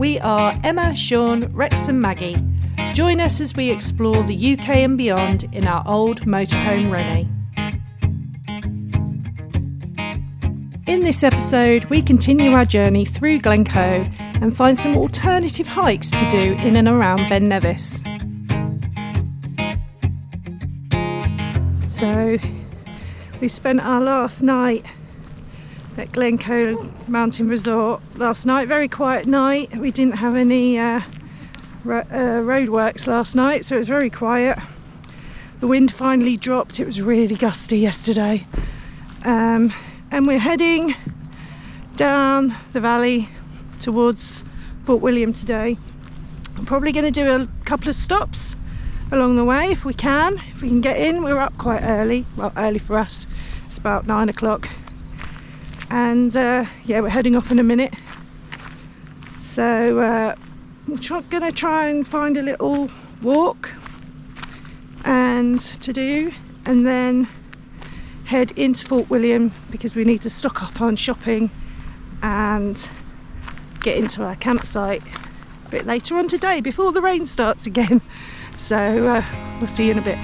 We are Emma, Shaun, Rex and Maggie. Join us as we explore the UK and beyond in our old motorhome Rennie. In this episode, we continue our journey through Glencoe and find some alternative hikes to do in and around Ben Nevis. So, we spent our last night at Glencoe Mountain Resort last night. Very quiet night. We didn't have any roadworks last night, so it was very quiet. The wind finally dropped. It was really gusty yesterday. And we're heading down the valley towards Fort William today. I'm probably going to do a couple of stops along the way if we can get in. We're up quite early, well, early for us. It's about 9 o'clock. And yeah, we're heading off in a minute. So we're going to try and find a little walk and to do, and then head into Fort William because we need to stock up on shopping and get into our campsite a bit later on today before the rain starts again. So we'll see you in a bit.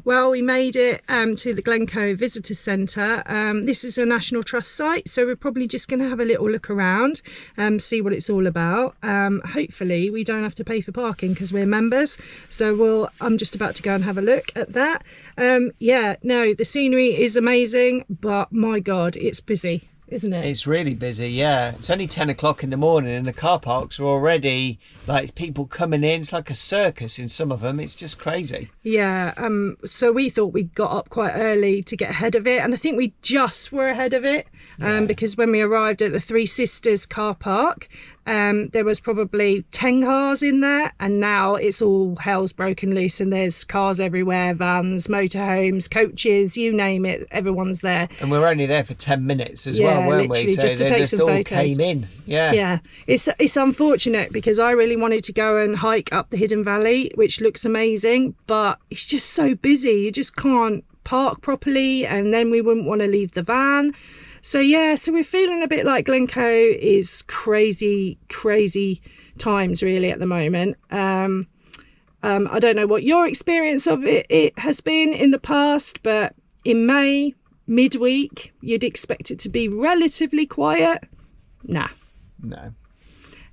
Well, we made it to the Glencoe Visitor Centre. This is a National Trust site, so we're probably just going to have a little look around, see what it's all about. Hopefully we don't have to pay for parking because we're members, so I'm just about to go and have a look at that. Yeah, no, the scenery is amazing, but my God, it's busy, isn't it? It's really busy, yeah. It's only 10 o'clock in the morning and the car parks are already, like, people coming in. It's like a circus in some of them. It's just crazy. Yeah, so we thought we got up quite early to get ahead of it, and I think we just were ahead of it, because when we arrived at the Three Sisters car park, there was probably 10 cars in there, and now it's all hell's broken loose and there's cars everywhere, vans, motorhomes, coaches, you name it, everyone's there. And we were only there for 10 minutes as well, weren't we? So just to take some photos. Came in. Yeah, it's unfortunate because I really wanted to go and hike up the Hidden Valley, which looks amazing, but it's just so busy, you just can't park properly, and then we wouldn't want to leave the van. So yeah, so we're feeling a bit like Glencoe is crazy times really at the moment. I don't know what your experience of it has been in the past, but in May, midweek, you'd expect it to be relatively quiet. Nah. No.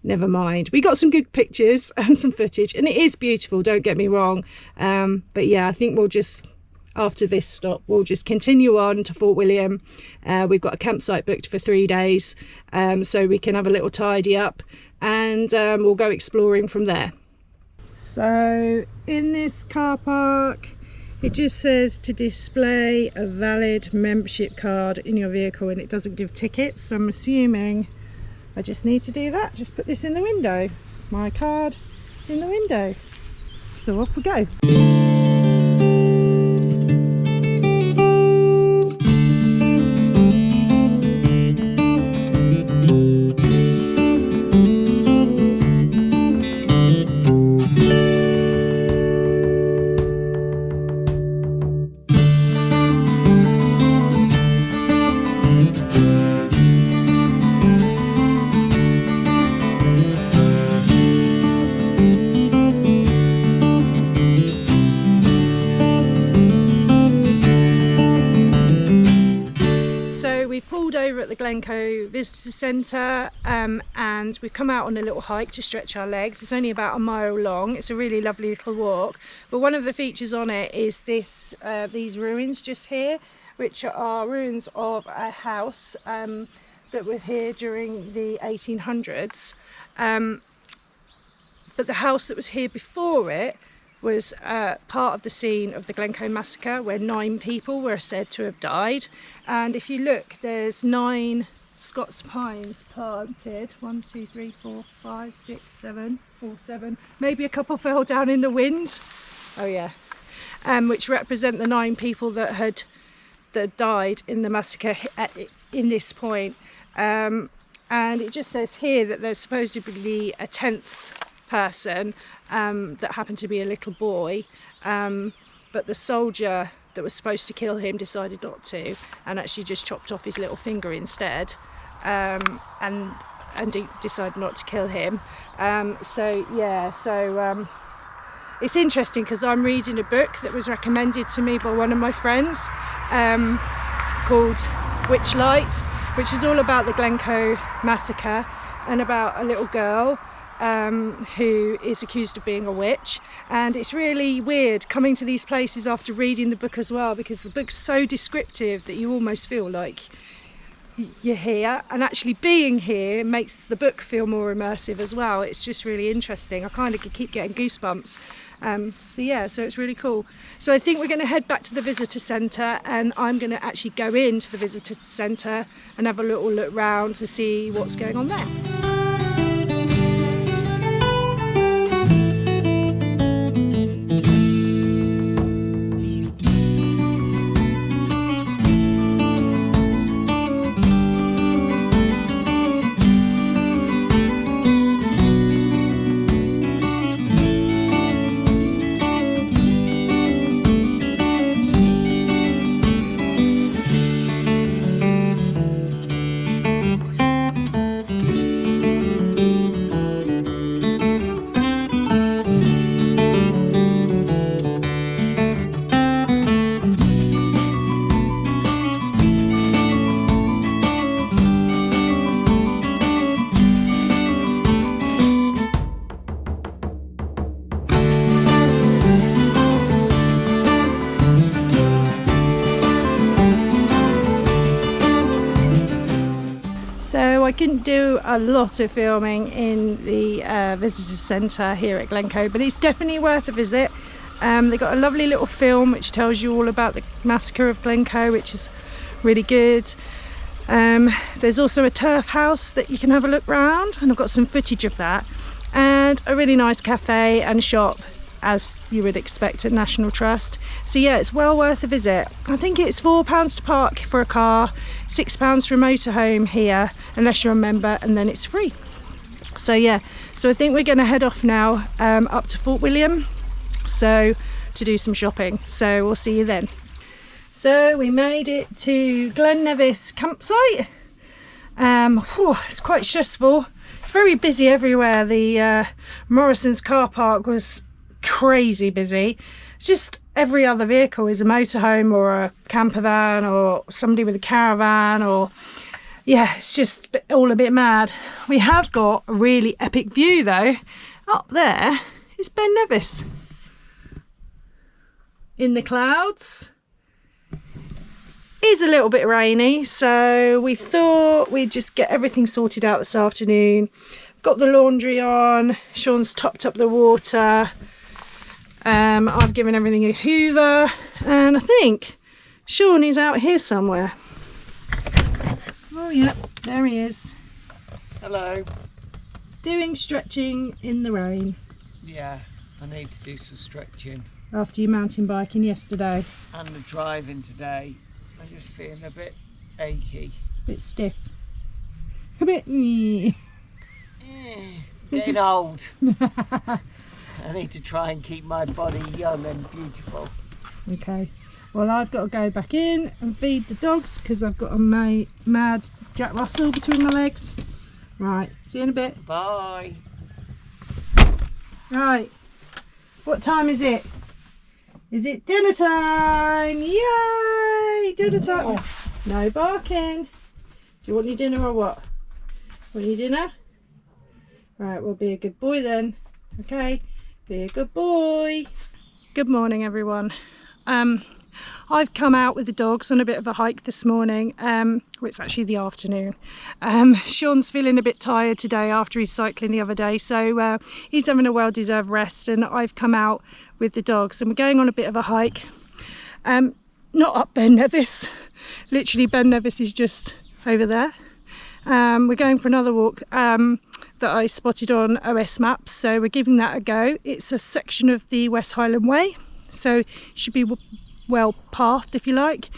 Never mind. We got some good pictures and some footage, and it is beautiful, don't get me wrong. But yeah, I think after this stop, we'll just continue on to Fort William. We've got a campsite booked for 3 days, so we can have a little tidy up, and we'll go exploring from there. So in this car park, it just says to display a valid membership card in your vehicle, and it doesn't give tickets, so I'm assuming I just need to do that. Just put this in the window, my card in the window. So off we go. Glencoe Visitor Centre, and we've come out on a little hike to stretch our legs. It's only about a mile long. It's a really lovely little walk, but one of the features on it is these ruins just here, which are ruins of a house that was here during the 1800s, but the house that was here before it was part of the scene of the Glencoe massacre, where 9 people were said to have died. And if you look, there's 9 Scots pines planted. 1, 2, 3, 4, 5, 6, 7, 7. Maybe a couple fell down in the wind. Oh yeah. Which represent the 9 people that died in the massacre in this point. And it just says here that there's supposedly a 10th person that happened to be a little boy, but the soldier that was supposed to kill him decided not to, and actually just chopped off his little finger instead, and decided not to kill him. It's interesting because I'm reading a book that was recommended to me by one of my friends, called Witchlight, which is all about the Glencoe massacre and about a little girl who is accused of being a witch. And it's really weird coming to these places after reading the book as well, because the book's so descriptive that you almost feel like you're here, and actually being here makes the book feel more immersive as well. It's just really interesting. I kind of keep getting goosebumps. So it's really cool. So I think we're going to head back to the visitor centre, and I'm going to actually go into the visitor centre and have a little look round to see what's going on there. So I couldn't do a lot of filming in the visitor centre here at Glencoe, but it's definitely worth a visit. They've got a lovely little film which tells you all about the massacre of Glencoe, which is really good. There's also a turf house that you can have a look round, and I've got some footage of that, and a really nice cafe and shop, as you would expect at National Trust. So yeah, it's well worth a visit. I think it's £4 to park for a car, £6 for a motorhome here, unless you're a member, and then it's free. So yeah, so I think we're going to head off now up to Fort William, to do some shopping. So we'll see you then. So we made it to Glen Nevis campsite. It's quite stressful, very busy everywhere. The Morrison's car park was crazy busy. It's just every other vehicle is a motorhome or a camper van or somebody with a caravan, or yeah, it's just all a bit mad. We have got a really epic view though. Up there is Ben Nevis in the clouds. It's a little bit rainy, so we thought we'd just get everything sorted out this afternoon. Got the laundry on, Shaun's topped up the water. I've given everything a hoover, and I think Shaun is out here somewhere. Oh yeah, there he is. Hello. Doing stretching in the rain. Yeah, I need to do some stretching. After your mountain biking yesterday. And the driving today. I'm just feeling a bit achy. A bit stiff. A bit... Getting old. I need to try and keep my body young and beautiful. Okay, well I've got to go back in and feed the dogs because I've got a mad Jack Russell between my legs. Right, see you in a bit. Bye. Right, what time is it? Is it dinner time? Yay! Dinner time. No barking. Do you want your dinner or what? Want your dinner? Right, well, be a good boy then. Okay, be a good boy. Good morning, everyone. I've come out with the dogs on a bit of a hike this morning. Well, it's actually the afternoon. Shaun's feeling a bit tired today after his cycling the other day, so he's having a well-deserved rest, and I've come out with the dogs and we're going on a bit of a hike. Not up Ben Nevis. Literally, Ben Nevis is just over there. We're going for another walk that I spotted on OS Maps, so we're giving that a go. It's a section of the West Highland Way, so it should be well pathed, if you like,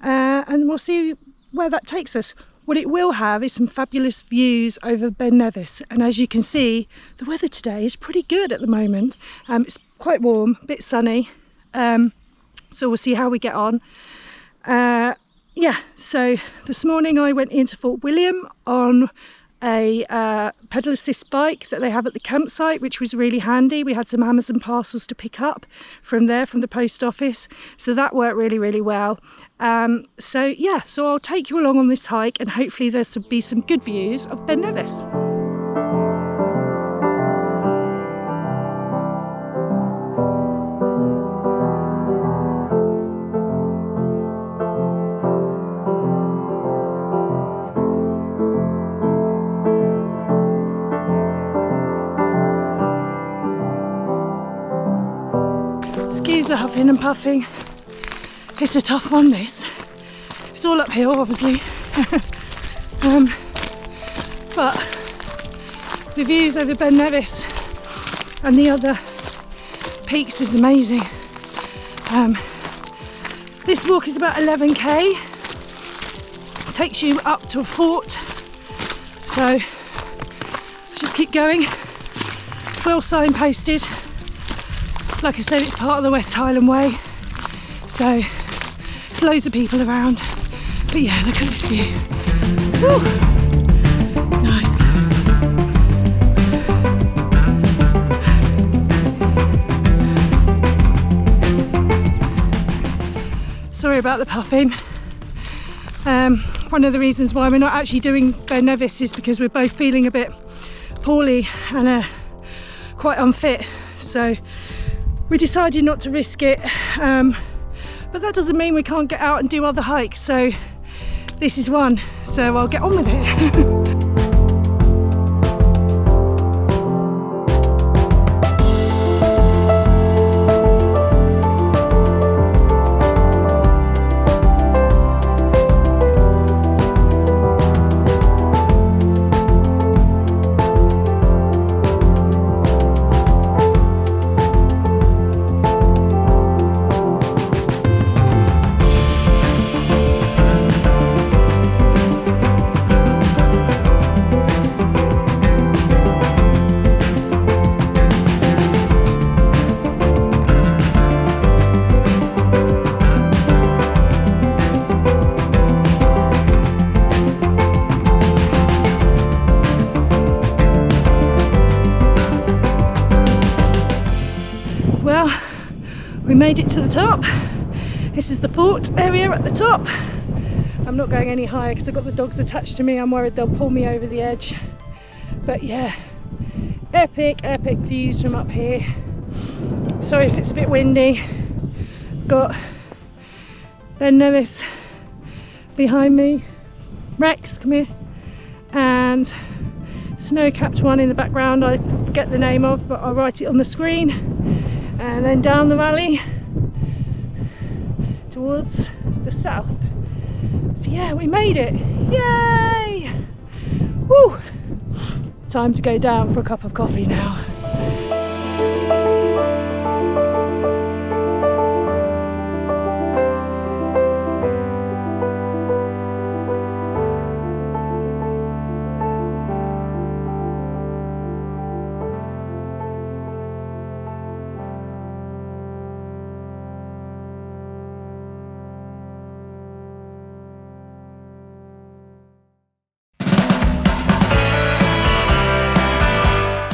and we'll see where that takes us. What it will have is some fabulous views over Ben Nevis, and as you can see, the weather today is pretty good at the moment. It's quite warm, a bit sunny, so we'll see how we get on. Yeah, so this morning I went into Fort William on a pedal assist bike that they have at the campsite, which was really handy. We had some Amazon parcels to pick up from there, from the post office, so that worked really well. So yeah, so I'll take you along on this hike and hopefully there's to be some good views of Ben Nevis. Excuse the huffing and puffing. It's a tough one, this. It's all uphill, obviously. But the views over Ben Nevis and the other peaks is amazing. This walk is about 11k. Takes you up to a fort. So just keep going. Well signposted. Like I said, it's part of the West Highland Way, so there's loads of people around. But yeah, look at this view. Woo. Nice. Sorry about the puffing. One of the reasons why we're not actually doing Ben Nevis is because we're both feeling a bit poorly and quite unfit. So we decided not to risk it, but that doesn't mean we can't get out and do other hikes, so this is one, so I'll get on with it. We made it to the top. This is the fort area at the top. I'm not going any higher because I've got the dogs attached to me. I'm worried they'll pull me over the edge. But yeah, epic views from up here. Sorry if it's a bit windy. Got Ben Nevis behind me. Rex, come here. And snow-capped one in the background I forget the name of, but I'll write it on the screen. And then down the valley towards the south. So yeah, we made it. Yay! Woo! Time to go down for a cup of coffee now.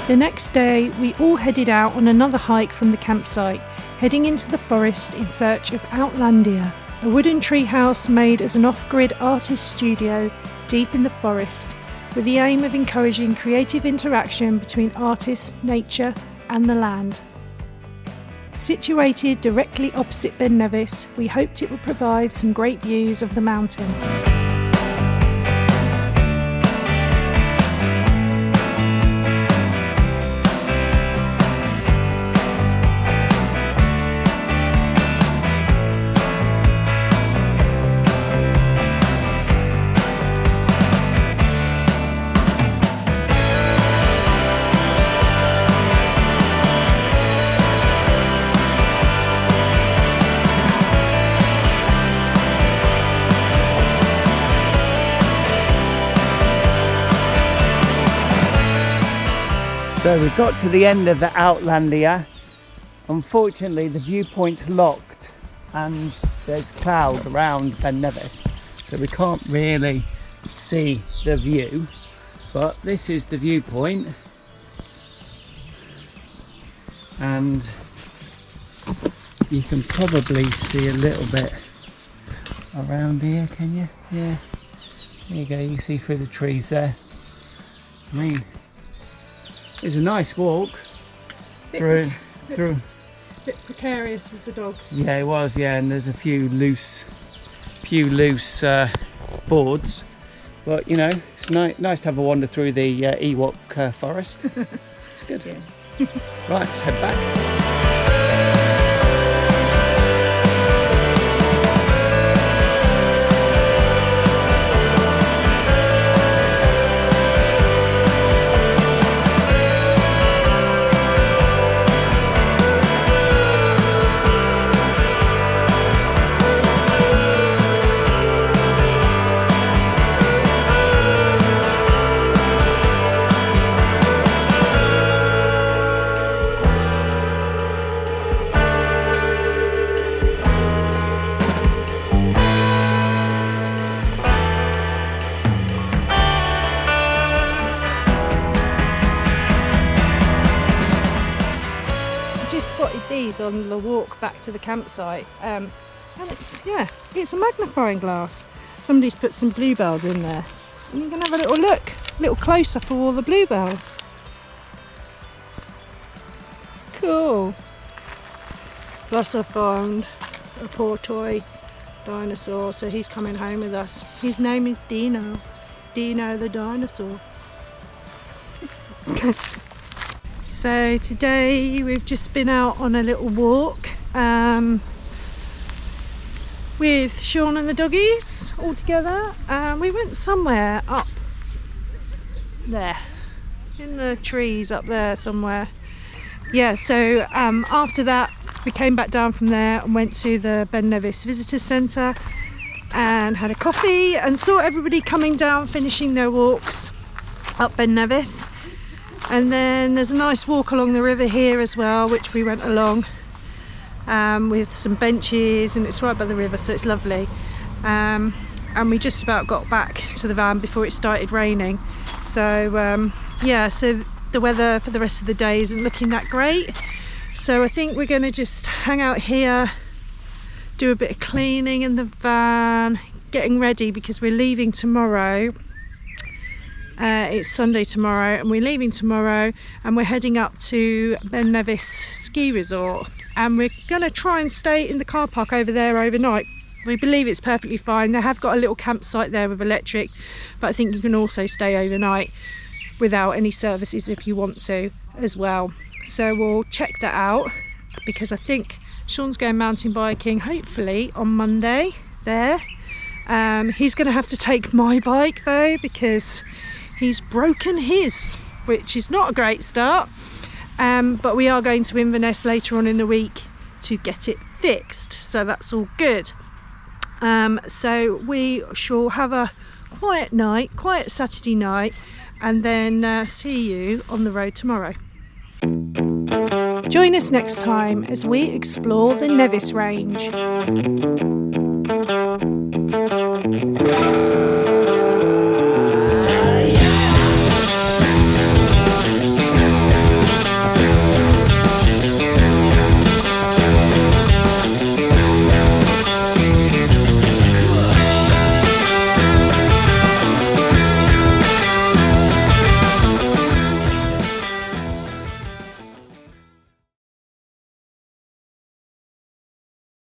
The next day, we all headed out on another hike from the campsite, heading into the forest in search of Outlandia, a wooden tree house made as an off-grid artist studio deep in the forest, with the aim of encouraging creative interaction between artists, nature and the land. Situated directly opposite Ben Nevis, we hoped it would provide some great views of the mountain. So we've got to the end of the Outlandia. Unfortunately the viewpoint's locked and there's cloud around Ben Nevis, so we can't really see the view, but this is the viewpoint, and you can probably see a little bit around here, can you? Yeah, there you go, you see through the trees there. I mean, it's a nice walk through. Bit precarious with the dogs. Yeah, it was. Yeah, and there's a few loose boards, but you know, it's nice to have a wander through the Ewok forest. It's good. Yeah. Right, let's head back. On the walk back to the campsite, and it's a magnifying glass. Somebody's put some bluebells in there, and you can have a little close up of all the bluebells. Cool. Plus I found a poor toy dinosaur, so he's coming home with us. His name is Dino the dinosaur. So today we've just been out on a little walk with Shaun and the doggies all together. We went somewhere up there in the trees up there somewhere. Yeah, so after that we came back down from there and went to the Ben Nevis Visitor Centre and had a coffee and saw everybody coming down finishing their walks up Ben Nevis. And then there's a nice walk along the river here as well, which we went along with some benches, and it's right by the river, so it's lovely. And we just about got back to the van before it started raining. So yeah, so the weather for the rest of the day isn't looking that great. So I think we're going to just hang out here, do a bit of cleaning in the van, getting ready because we're leaving tomorrow. It's Sunday tomorrow and we're leaving tomorrow and we're heading up to Ben Nevis ski resort, and we're going to try and stay in the car park over there overnight. We believe it's perfectly fine. They have got a little campsite there with electric, but I think you can also stay overnight without any services if you want to as well. So we'll check that out, because I think Shaun's going mountain biking hopefully on Monday there. He's going to have to take my bike though, because he's broken his, which is not a great start. But we are going to Inverness later on in the week to get it fixed, so that's all good. So we shall have a quiet Saturday night, and then see you on the road tomorrow. Join us next time as we explore the Nevis Range.